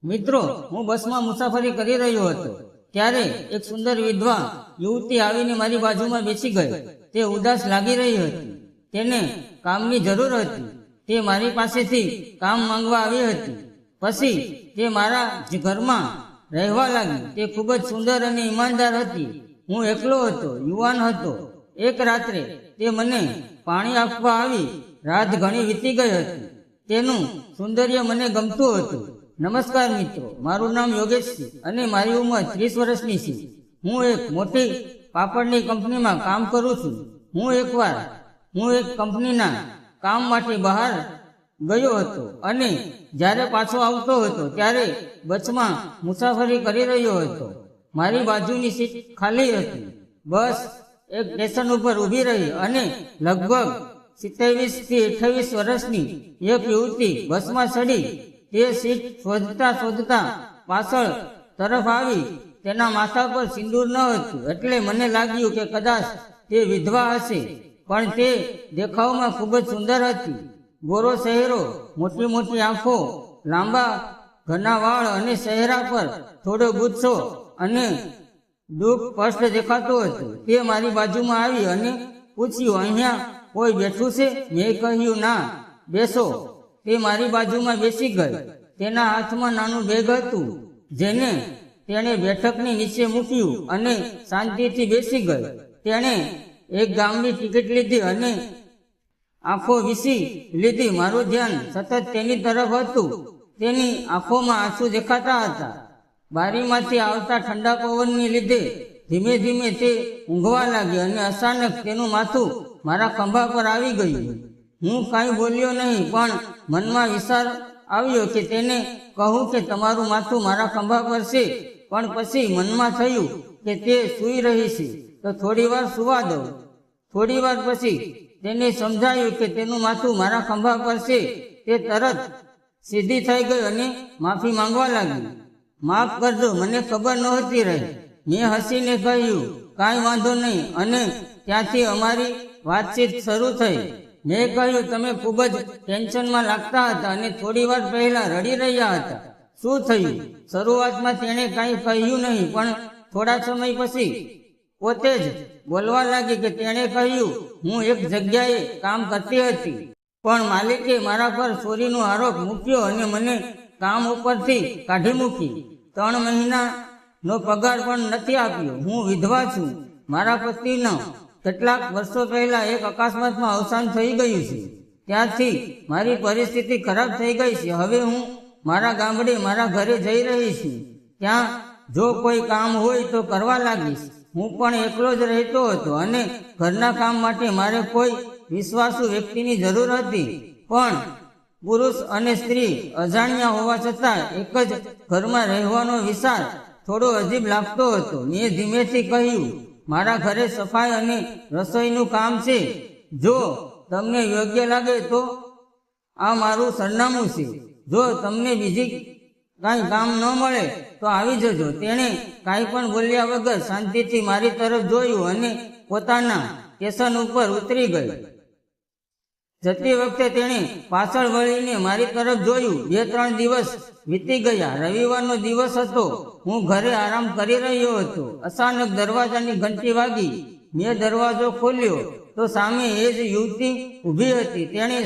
મિત્રો, હું બસમાં મુસાફરી કરી રહ્યો હતો ત્યારે એક સુંદર વિધવા યુવતી આવીને મારી બાજુમાં બેસી ગઈ. તે ઉદાસ લાગી રહી હતી. તેને કામની જરૂર હતી. તે મારી પાસેથી કામ માંગવા આવી હતી. પછી તે મારા જ ઘરમાં રહેવા લાગી. તે ખૂબ જ સુંદર અને ઈમાનદાર હતી. હું એકલો હતો, યુવાન હતો. એક રાત્રે તે મને પાણી આપવા આવી. રાત ઘણી વીતી ગઈ હતી. તેનું સૌંદર્ય મને ગમતું હતું. નમસ્કાર મિત્રો, મારું નામ યોગેશ છે અને મારી ઉંમર 30 વર્ષની છે. હું એક મોટી પાપડની કંપનીમાં કામ કરું છું. હું એક કંપનીના કામ માટે બહાર ગયો હતો અને જ્યારે પાછો આવતો હતો ત્યારે બસમાં મુસાફરી કરી રહ્યો હતો. મારી બાજુની સીટ ખાલી હતી. બસ એક સ્ટેશન ઉપર ઊભી રહી અને લગભગ 27 થી 28 વર્ષની એક યુવતી બસમાં ચડી. તે સીટ શોધતા પાછળ તરફ આવી. તેના માથા પર સિંદૂર ન હતું એટલે મને લાગ્યું કે કદાચ તે વિધવા હશે, પણ તે દેખાવમાં ખૂબ જ સુંદર હતી. ગોરો ચહેરો, મોટી મોટી આંખો, લાંબા ઘના વાળ અને ચહેરા પર થોડો ગુસ્સો અને દુઃખ સ્પષ્ટ દેખાતું હતું. તે મારી બાજુમાં આવી અને પૂછ્યું, અહીંયા કોઈ બેઠું છે? મેં કહ્યું, ના, બેસો. તે મારી બાજુમાં બેસી ગઈ. તેના હાથમાં નાનું બેગ હતું જેને તેણે બેઠકની નીચે મૂક્યું અને શાંતિથી બેસી ગઈ. તેણે એક ગામની ટિકિટ લીધી અને આંખો વીસી લીધી. મારું ધ્યાન સતત તેની તરફ હતું. તેની આંખોમાં આંસુ દેખાતા હતા. બારીમાંથી આવતા ઠંડા પવનને લીધે ધીમે ધીમે તે ઊંઘવા લાગી અને અચાનક તેનું માથું મારા ખંભા પર આવી ગયું. હું કાંઈ બોલ્યો નહીં, પણ મનમાં વિચાર આવ્યો કે તેને કહું કે તમારું માથું મારા ખંભા પર છે. પણ પછી મનમાં થયું કે તે સૂઈ રહી છે તો થોડી વાર સુવા દઉં. થોડી વાર પછી તેને સમજાયું કે તેનું માથું મારા ખંભા પર છે. તે તરત સીધી થઈ ગઈ અને માફી માંગવા લાગી. માફ કરજો, મને ખબર નહોતી રહી. મેં હસીને કહ્યું, કાંઈ વાંધો નહીં, અને ત્યાંથી અમારી વાતચીત શરૂ થઈ. મેં કહ્યું, તમે ખૂબ જ ટેન્શનમાં લાગતા હતા અને થોડી વાર પહેલા રડી રહ્યા હતા. શું થયું? શરૂઆતમાં તેણે કાંઈ કહ્યું નહીં, પણ થોડા સમય પછી પોતે જ બોલવા લાગી કે તેણે કહ્યું, હું એક જગ્યાએ કામ કરતી હતી, પણ માલિકે મારા પર ચોરીનો આરોપ મૂક્યો અને મને કામ ઉપરથી કાઢી મૂકી. 3 મહિનાનો પગાર પણ નથી આપ્યો. હું વિધવા છું. મારા પતિનો કેટલાક વર્ષો પહેલા એક અકસ્માતમાં અવસાન થઈ ગયું છે. ત્યારથી મારી પરિસ્થિતિ ખરાબ થઈ ગઈ છે. હવે હું મારા ગામડે મારા ઘરે જઈ રહી છું. ત્યાં જો કોઈ કામ હોય તો કરવા લાગીશ. હું પણ એકલો જ રહેતો હતો અને ઘરના કામ માટે મારે કોઈ વિશ્વાસુ વ્યક્તિની જરૂર હતી. પણ પુરુષ અને સ્ત્રી અજાણ્યા હોવા છતાં એક જ ઘરમાં રહેવાનો વિચાર થોડો અજીબ લાગતો હતો. મેં ધીમેથી કહ્યું, મારા ઘરે સફાઈ અને રસોઈનું કામ છે. જો તમને યોગ્ય લાગે તો આ મારું સરનામું છે. જો તમને બીજી કાંઈ કામ ન મળે તો આવી જજો. તેણે કાંઈ પણ બોલ્યા વગર શાંતિથી મારી તરફ જોયું અને પોતાના સ્ટેશન ઉપર ઉતરી ગઈ. જતી વખતે તેણે પાછળ વળીને મારી તરફ જોયું. 2-3 દિવસ વીતી ગયા. રવિવારનો દિવસ હતો. હું ઘરે આરામ કરી રહ્યો હતો. અચાનક દરવાજાની ઘંટી વાગી. મેં દરવાજો ખોલ્યો તો સામે એ જ યુવતી ઊભી હતી. તેણે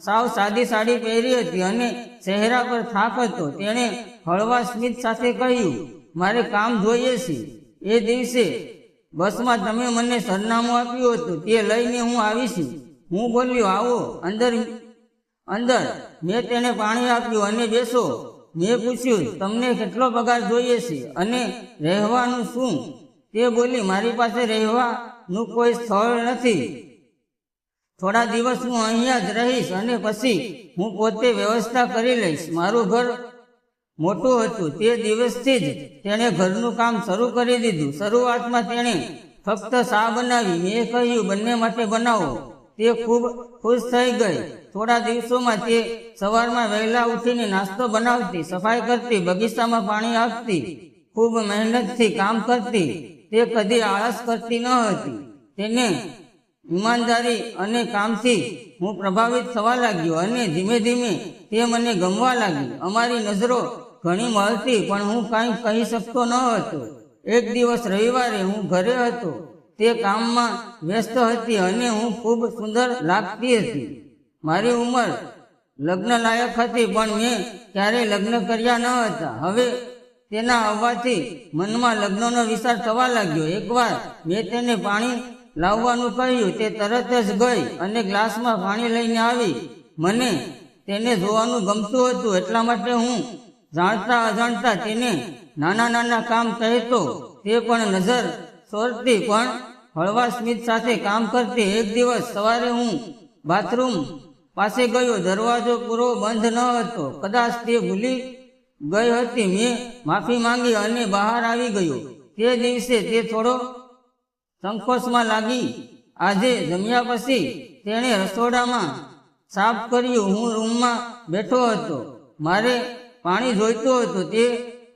સાવ સાદી સાડી પહેરી હતી અને ચહેરા પર થાક હતો. તેણે હળવા સ્મિત સાથે કહ્યું, મારે કામ જોઈએ છે. એ દિવસે બસમાં તમે મને સરનામું આપ્યું હતું, તે લઈને હું આવી છું. હું બોલ્યો, આવો અંદર. મેં તેને પાણી આપ્યું અને બેસો. મેં પૂછ્યું, તમને કેટલો પગાર જોઈએ છે અને રહેવાનું શું? તે બોલી, મારી પાસે રહેવાનું કોઈ સ્થળ નથી. થોડા દિવસ હું અહીંયા જ રહીશ અને પછી હું પોતે વ્યવસ્થા કરી લઈશ. મારું ઘર મોટું હતું. તે દિવસથી જ તેણે ઘરનું કામ શરૂ કરી દીધું. શરૂઆતમાં તેણે ફક્ત ચા બનાવી. મેં કહ્યું, બંને માટે બનાવો. તે ખૂબ ખુશ થઈ ગઈ. થોડા દિવસોમાં તે સવારમાં વહેલા ઉઠીને નાસ્તો બનાવતી, સફાઈ કરતી, બગીચામાં પાણી આપતી, ખૂબ મહેનતથી કામ કરતી. તે કદી આળસ કરતી ન હતી. તેને ઈમાનદારી અને કામથી હું પ્રભાવિત થવા લાગ્યો અને ધીમે ધીમે તે મને ગમવા લાગી. અમારી નજરો ઘણી મળતી, પણ હું કાંઈ કહી શકતો ન હતો. એક દિવસ રવિવારે હું ઘરે હતો. તે કામમાં વ્યસ્ત હતી અને હું ખૂબ સુંદર લાગતી હતી. મારી ઉંમર લગ્ન લાયક હતી, પણ મેં ક્યારેય લગ્ન કર્યા ન હતા. હવે તેના આવવાથી મનમાં લગ્નનો વિચાર થવા લાગ્યો. એકવાર મેં તેને પાણી લાવવાનું કહ્યું. તે તરત જ ગઈ અને ગ્લાસમાં પાણી લઈને આવી. મને તેને જોવાનું ગમતું હતું, એટલા માટે હું જાણતા અજાણતા તેને નાના નાના કામ કહેતો. તે પણ નજર સોરતી, પણ હળવા સ્મિત સાથે કામ કરતી. એક દિવસ સવારે હું બાથરૂમ પાસે ગયો. દરવાજો પૂરો બંધ ન હતો. કદાચ તે ભૂલી ગઈ હતી. મેં માફી માંગી અને બહાર આવી ગયો. તે દિવસે તે થોડો સંકોચમાં લાગી. આજે જમ્યા પછી તેણે રસોડામાં સાફ કર્યું. હું રૂમમાં બેઠો હતો. મારે પાણી જોઈતું હતું, તે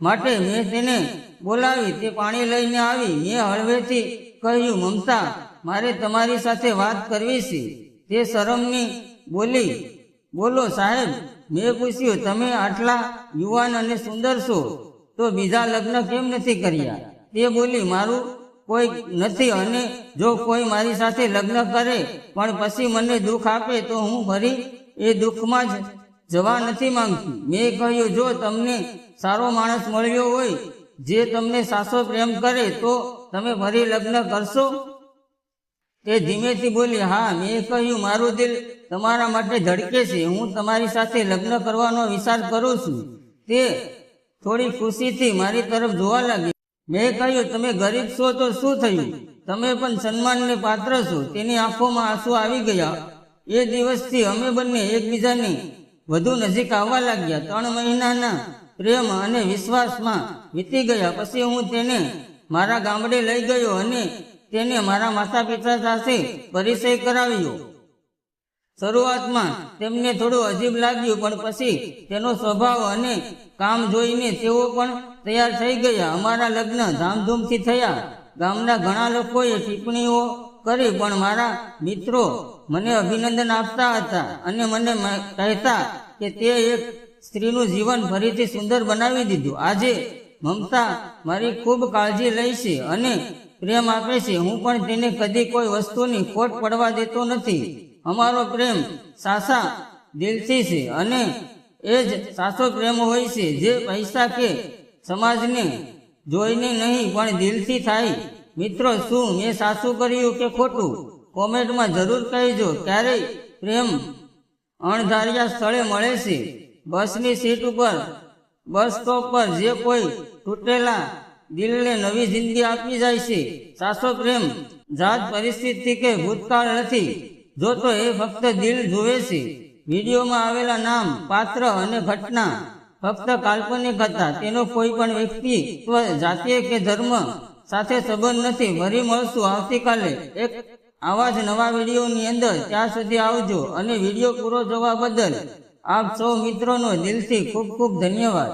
માટે મેં તેને બોલાવી. તે પાણી લઈને આવી. મેં હળવેથી કહ્યું, મમતા, મારે તમારી સાથે વાત કરવી છે. તે શરમની બોલી, બોલો સાહેબ. મેં પૂછ્યું, તમે આટલા યુવાન અને સુંદર છો, તો બીજા લગ્ન કેમ નથી કર્યા? તે બોલી, મારું કોઈ નથી, અને જો કોઈ મારી સાથે લગ્ન કરે પણ પછી મને દુઃખ આપે તો હું ફરી એ દુઃખમાં જ જવા નથી માંગતી. મેં કહ્યું, જો તમને સારો માણસ મળ્યો હોય જે તમને સાચો પ્રેમ કરે તો તમે ફરી લગ્ન કરશો? તે ધીમેથી બોલી, હા. મેં કહ્યું, મારું દિલ તમારા માટે ધડકે છે. હું તમારી સાથે લગ્ન કરવાનો વિચાર કરું છું. તે થોડી ખુશીથી મારી તરફ જોવા લાગી. મેં કહ્યું, તમે ગરીબ છો તો શું થયું? તમે પણ સન્માનને પાત્ર છો. તેની આંખોમાં આંસુ આવી ગયા. એ દિવસથી અમે બંને એકબીજાની વધુ નજીક આવવા લાગ્યા. 3 મહિનાના પ્રેમ અને વિશ્વાસમાં વીતી ગયા. પછી હું તેને મારા ગામડે લઈ ગયો અને તેને મારા માતા પિતા સાથે પરિચય કરાવ્યો. શરૂઆતમાં તેમને થોડું અજીબ લાગ્યું, પણ પછી તેનો સ્વભાવ અને કામ જોઈને તેઓ પણ તૈયાર થઈ ગયા. અમારા લગ્ન ધામધૂમથી થયા. ગામના ઘણા લોકોએ ટિપ્પણીઓ કરી, પણ મારા મિત્રો મને અભિનંદન આપતા હતા અને મને કહેતા કે તે એક સ્ત્રીનું જીવન ફરીથી સુંદર બનાવી દીધું. આજે મમતા મારી ખૂબ કાળજી લે છે અને પ્રેમ આપે છે. હું પણ તેને કદી કોઈ વસ્તુની ખોટ પડવા દેતો નથી. અમારો પ્રેમ સાચા દિલથી છે અને એ જ સાચો પ્રેમ હોય છે, જે પૈસા કે સમાજને જોઈને નહીં પણ દિલથી થાય. મિત્રો, શું મેં સાચું કર્યું કે ખોટું? કોમેન્ટમાં જરૂર કહેજો. ક્યારેય પ્રેમ અણધાર્યા સ્થળે મળે છે. બસની સીટ ઉપર, બસ સ્ટોપ પર જે કોઈ તૂટેલા દિલને નવી જિંદગી આપી જાય છે. સાચો પ્રેમ જાત, પરિસ્થિતિ કે ભૂતકાળ નથી જોતો, એ ફક્ત દિલ જુએ છે. વિડીયોમાં આવેલા નામ, પાત્ર અને ઘટના ફક્ત કાલ્પનિક હતા. તેનો કોઈ પણ વ્યક્તિત્વ, જાતીય કે ધર્મ સાથે સંબંધ નથી. ફરી મળશું આવતીકાલે એક આવા જ નવા વિડીયોની અંદર. ત્યાં સુધી આવજો અને વિડીયો પૂરો જોવા બદલ આપ સૌ મિત્રોનો દિલથી ખૂબ ખૂબ ધન્યવાદ.